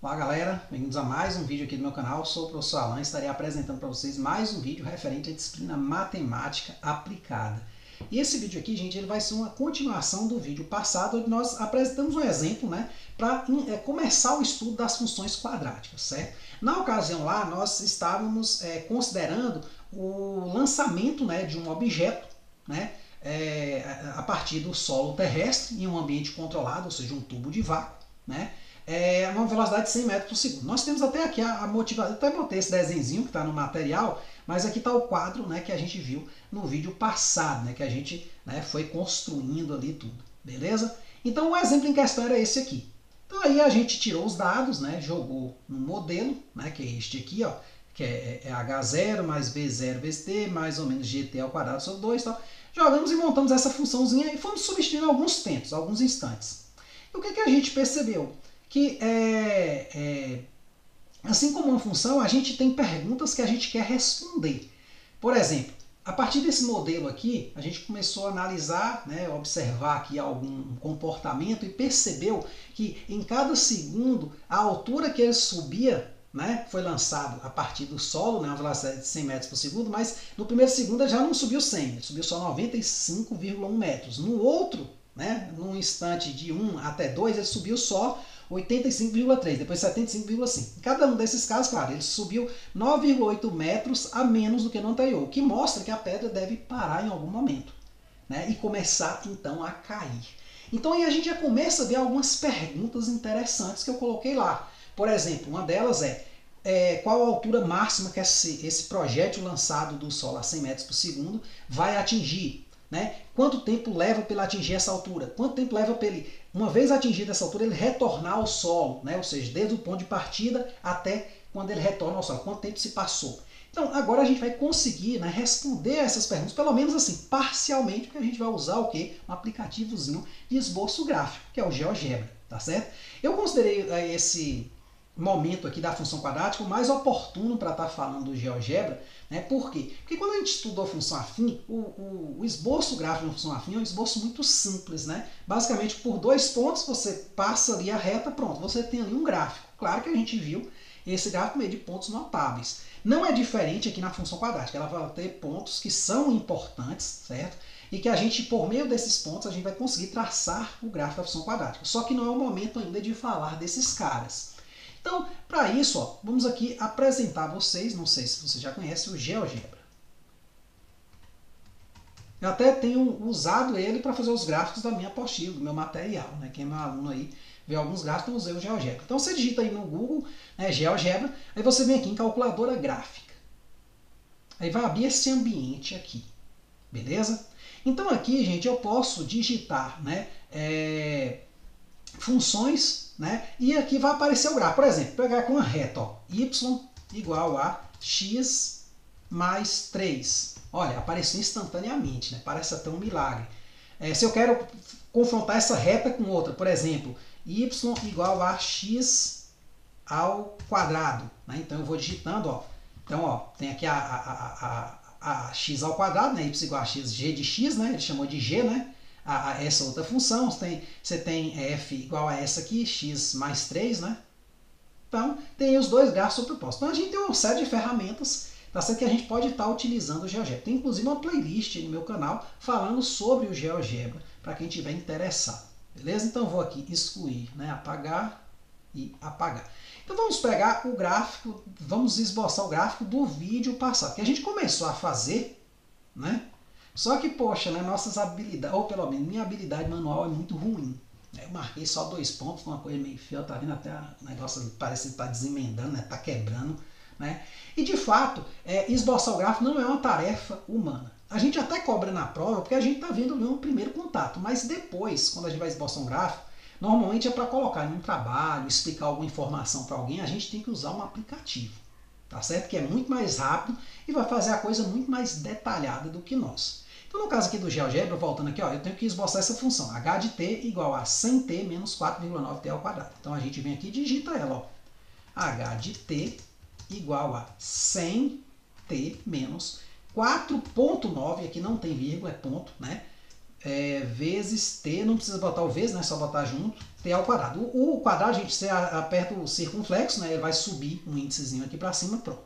Olá galera, bem-vindos a mais um vídeo aqui do meu canal. Sou o professor Alan e estarei apresentando para vocês mais um vídeo referente à disciplina Matemática Aplicada. E esse vídeo aqui, gente, ele vai ser uma continuação do vídeo passado, onde nós apresentamos um exemplo, né, para começar o estudo das funções quadráticas, certo? Na ocasião lá, nós estávamos considerando o lançamento, né, de um objeto, né, a partir do solo terrestre em um ambiente controlado, ou seja, um tubo de vácuo, né? Uma velocidade de 100 metros por segundo. Nós temos até aqui a motivação, eu até botei esse desenhozinho que está no material, mas aqui está o quadro, né, que a gente viu no vídeo passado, né, que a gente, né, foi construindo ali tudo, beleza? Então o exemplo em questão era esse aqui. Então aí a gente tirou os dados, né, jogou no modelo, né, que é este aqui, ó, que é H0 mais B0 vezes T, mais ou menos GT ao quadrado sobre 2 e tal. Jogamos e montamos essa funçãozinha e fomos substituindo alguns tempos, alguns instantes. E o que a gente percebeu? Que assim como uma função, a gente tem perguntas que a gente quer responder. Por exemplo, a partir desse modelo aqui, a gente começou a analisar, né, observar aqui algum comportamento e percebeu que em cada segundo a altura que ele subia, né, foi lançado a partir do solo, né, uma velocidade de 100 metros por segundo, mas no primeiro segundo ele já não subiu 100, ele subiu só 95,1 metros. No outro, né, num instante de 1 até 2, ele subiu só 85,3, depois 75,5. Em cada um desses casos, claro, ele subiu 9,8 metros a menos do que no anterior, o que mostra que a pedra deve parar em algum momento, né, e começar então a cair. Então aí a gente já começa a ver algumas perguntas interessantes que eu coloquei lá. Por exemplo, uma delas qual a altura máxima que esse projétil lançado do solo a 100 metros por segundo vai atingir? Né? Quanto tempo leva para ele atingir essa altura? Quanto tempo leva para ele, uma vez atingido essa altura, ele retornar ao solo? Né? Ou seja, desde o ponto de partida até quando ele retorna ao solo. Quanto tempo se passou? Então, agora a gente vai conseguir, né, responder a essas perguntas, pelo menos assim, parcialmente, porque a gente vai usar o quê? Um aplicativozinho de esboço gráfico, que é o GeoGebra, tá certo? Eu considerei esse momento aqui da função quadrática o mais oportuno para estar falando do GeoGebra, né? Por quê? Porque quando a gente estudou a função afim, o esboço gráfico da função afim é um esboço muito simples, né? Basicamente, por 2 pontos, você passa ali a reta, pronto, você tem ali um gráfico. Claro que a gente viu esse gráfico meio de pontos notáveis. Não é diferente aqui na função quadrática, ela vai ter pontos que são importantes, certo? E que a gente, por meio desses pontos, a gente vai conseguir traçar o gráfico da função quadrática. Só que não é o momento ainda de falar desses caras. Então, para isso, ó, vamos aqui apresentar a vocês, não sei se você já conhece, o GeoGebra. Eu até tenho usado ele para fazer os gráficos da minha apostila, do meu material, né? Quem é meu aluno aí vê alguns gráficos, eu usei o GeoGebra. Então você digita aí no Google, né, GeoGebra, aí você vem aqui em calculadora gráfica. Aí vai abrir esse ambiente aqui, beleza? Então aqui, gente, eu posso digitar, né, funções, né? E aqui vai aparecer o gráfico. Por exemplo, pegar com uma reta, ó, y igual a x mais 3. Olha, apareceu instantaneamente, né? Parece até um milagre. Se eu quero confrontar essa reta com outra, por exemplo, y igual a x ao quadrado, né? Então eu vou digitando, ó. Então, ó, tem aqui a x ao quadrado, né? Y igual a x, g de x, né? Ele chamou de g, né? Essa outra função, você tem f igual a essa aqui, x mais 3, né? Então, tem os dois gráficos superpostos. Então, a gente tem uma série de ferramentas, tá certo, que a gente pode estar utilizando o GeoGebra. Tem, inclusive, uma playlist no meu canal falando sobre o GeoGebra, para quem estiver interessado. Beleza? Então, eu vou aqui excluir, né? Apagar e apagar. Então, vamos pegar o gráfico, vamos esboçar o gráfico do vídeo passado, que a gente começou a fazer, né? Só que, poxa, né, nossas habilidades, ou pelo menos minha habilidade manual é muito ruim. Eu marquei só 2 pontos, uma coisa meio feia, tá vendo? Até o negócio parece que está desemendando, né? Tá quebrando, né? E de fato, esboçar o gráfico não é uma tarefa humana. A gente até cobra na prova, porque a gente está vendo no primeiro contato, mas depois, quando a gente vai esboçar um gráfico, normalmente é para colocar em um trabalho, explicar alguma informação para alguém, a gente tem que usar um aplicativo. Tá certo? Que é muito mais rápido e vai fazer a coisa muito mais detalhada do que nós. Então, no caso aqui do GeoGebra, voltando aqui, ó, eu tenho que esboçar essa função, h de t igual a 100t menos 4,9t ao quadrado. Então, a gente vem aqui e digita ela, ó, h de t igual a 100t menos 4,9, aqui não tem vírgula, é ponto, né? vezes t, não precisa botar o vezes, né? Só botar junto, t ao quadrado. O quadrado, gente, você aperta o circunflexo, né? Ele vai subir um índicezinho aqui para cima, pronto.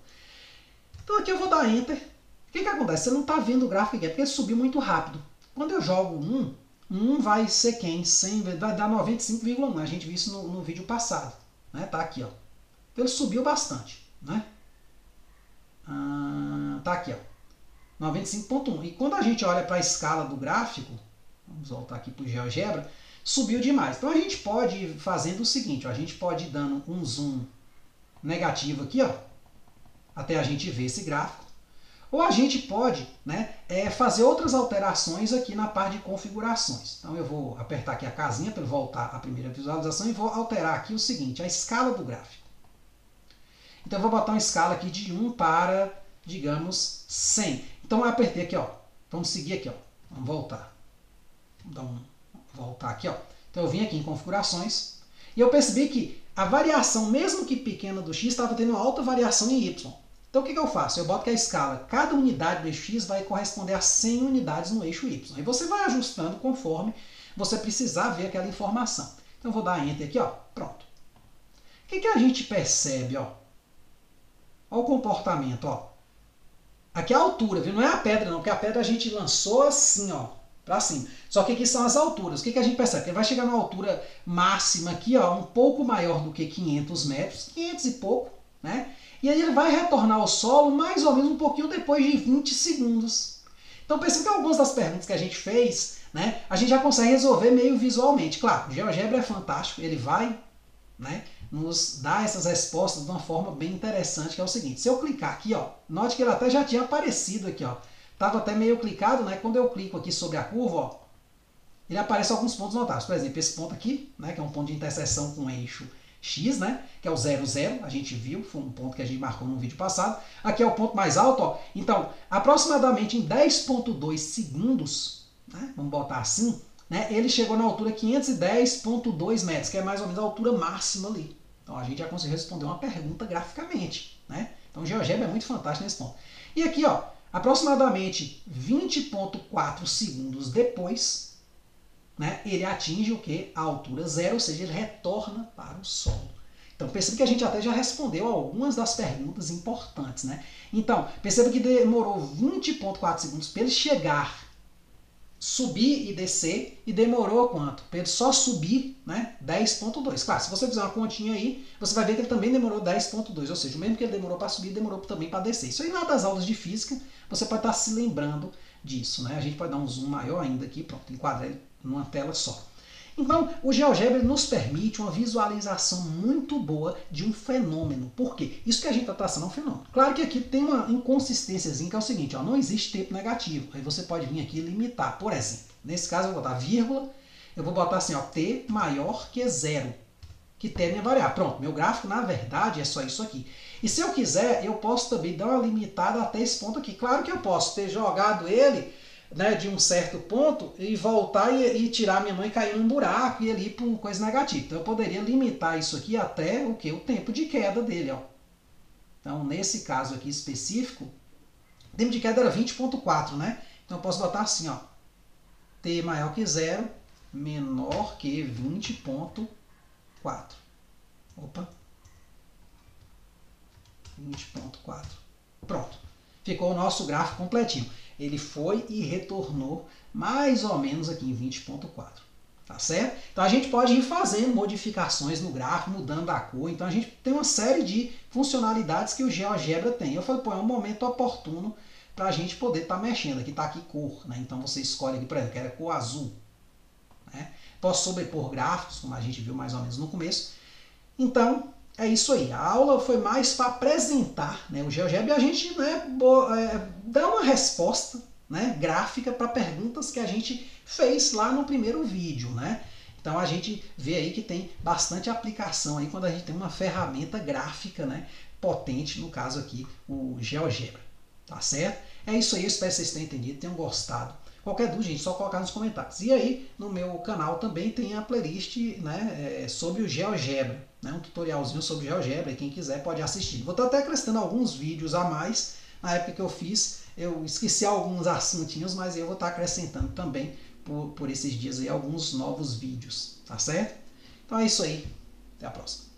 Então aqui eu vou dar Enter. O que acontece? Você não está vendo o gráfico aqui, é porque ele subiu muito rápido. Quando eu jogo 1 vai ser quem? 100, vai dar 95,1. A gente viu isso no vídeo passado. Né? Tá aqui, ó. Ele subiu bastante. Né? Tá aqui, ó. 95,1. E quando a gente olha para a escala do gráfico, vamos voltar aqui para o GeoGebra, subiu demais. Então a gente pode ir fazendo o seguinte, ó, a gente pode ir dando um zoom negativo aqui, ó, até a gente ver esse gráfico. Ou a gente pode, né, fazer outras alterações aqui na parte de configurações. Então eu vou apertar aqui a casinha para voltar à primeira visualização e vou alterar aqui o seguinte, a escala do gráfico. Então eu vou botar uma escala aqui de 1 para, digamos, 100. Então eu apertei aqui, ó. Vamos seguir aqui, ó. Vamos voltar. Vamos voltar aqui, ó. Então eu vim aqui em configurações e eu percebi que a variação, mesmo que pequena do x, estava tendo alta variação em y. Então o que eu faço? Eu boto que a escala, cada unidade do eixo x vai corresponder a 100 unidades no eixo y. E você vai ajustando conforme você precisar ver aquela informação. Então eu vou dar Enter aqui, ó. Pronto. O que a gente percebe, ó? Olha o comportamento, ó. Aqui é a altura, viu? Não é a pedra não, porque a pedra a gente lançou assim, ó, para cima. Só que aqui são as alturas. O que a gente percebe? Que ele vai chegar numa altura máxima aqui, ó, um pouco maior do que 500 metros, 500 e pouco, né? E aí ele vai retornar ao solo mais ou menos um pouquinho depois de 20 segundos. Então perceba que algumas das perguntas que a gente fez, né, a gente já consegue resolver meio visualmente. Claro, o GeoGebra é fantástico, ele vai, né, nos dar essas respostas de uma forma bem interessante, que é o seguinte. Se eu clicar aqui, ó, note que ele até já tinha aparecido aqui, ó. Estava até meio clicado, né? Quando eu clico aqui sobre a curva, ó, ele aparece alguns pontos notados. Por exemplo, esse ponto aqui, né, que é um ponto de interseção com o eixo X, né, que é o 0, 0, a gente viu, foi um ponto que a gente marcou no vídeo passado. Aqui é o ponto mais alto, ó. Então, aproximadamente em 10,2 segundos, né, vamos botar assim, né, ele chegou na altura 510,2 metros, que é mais ou menos a altura máxima ali. Então, a gente já conseguiu responder uma pergunta graficamente, né? Então, o GeoGebra é muito fantástico nesse ponto. E aqui, ó, aproximadamente 20,4 segundos depois, né, ele atinge o que? A altura zero, ou seja, ele retorna para o solo. Então perceba que a gente até já respondeu algumas das perguntas importantes, né? Então, perceba que demorou 20,4 segundos para ele chegar, subir e descer, e demorou quanto? Para ele só subir, né? 10,2. Claro, se você fizer uma continha aí, você vai ver que ele também demorou 10,2, ou seja, o mesmo que ele demorou para subir, demorou também para descer. Isso aí lá das aulas de física, você pode estar se lembrando disso, né? A gente pode dar um zoom maior ainda aqui, pronto, enquadrar ele numa tela só. Então, o GeoGebra nos permite uma visualização muito boa de um fenômeno. Por quê? Isso que a gente está traçando é um fenômeno. Claro que aqui tem uma inconsistênciazinha que é o seguinte, ó, não existe tempo negativo. Aí você pode vir aqui e limitar. Por exemplo, nesse caso eu vou botar vírgula, eu vou botar assim, ó, t maior que zero, que t é minha variável. Pronto, meu gráfico na verdade é só isso aqui. E se eu quiser, eu posso também dar uma limitada até esse ponto aqui. Claro que eu posso ter jogado ele, né, de um certo ponto e voltar e tirar minha mão e cair num buraco e ali para uma coisa negativa. Então eu poderia limitar isso aqui até o que? O tempo de queda dele, ó. Então nesse caso aqui específico, o tempo de queda era 20,4, né? Então eu posso botar assim, ó, t maior que zero, menor que 20,4. Opa. 20,4. Pronto. Ficou o nosso gráfico completinho. Ele foi e retornou mais ou menos aqui em 20,4. Tá certo? Então a gente pode ir fazendo modificações no gráfico, mudando a cor. Então a gente tem uma série de funcionalidades que o GeoGebra tem. Eu falei, pô, é um momento oportuno para a gente poder estar mexendo. Aqui está aqui cor, né? Então você escolhe aqui, por exemplo, quero cor azul. Né? Posso sobrepor gráficos, como a gente viu mais ou menos no começo. Então, é isso aí. A aula foi mais para apresentar, né, o GeoGebra e a gente, né, dá uma resposta, né, gráfica para perguntas que a gente fez lá no primeiro vídeo, né? Então a gente vê aí que tem bastante aplicação aí quando a gente tem uma ferramenta gráfica, né, potente, no caso aqui o GeoGebra. Tá certo? É isso aí, eu espero que vocês tenham entendido, tenham gostado. Qualquer dúvida, gente, só colocar nos comentários. E aí, no meu canal também tem a playlist, né, sobre o GeoGebra, né, um tutorialzinho sobre o GeoGebra, e quem quiser pode assistir. Vou estar até acrescentando alguns vídeos a mais. Na época que eu fiz, eu esqueci alguns assuntinhos, mas eu vou estar acrescentando também por esses dias aí alguns novos vídeos, tá certo? Então é isso aí. Até a próxima.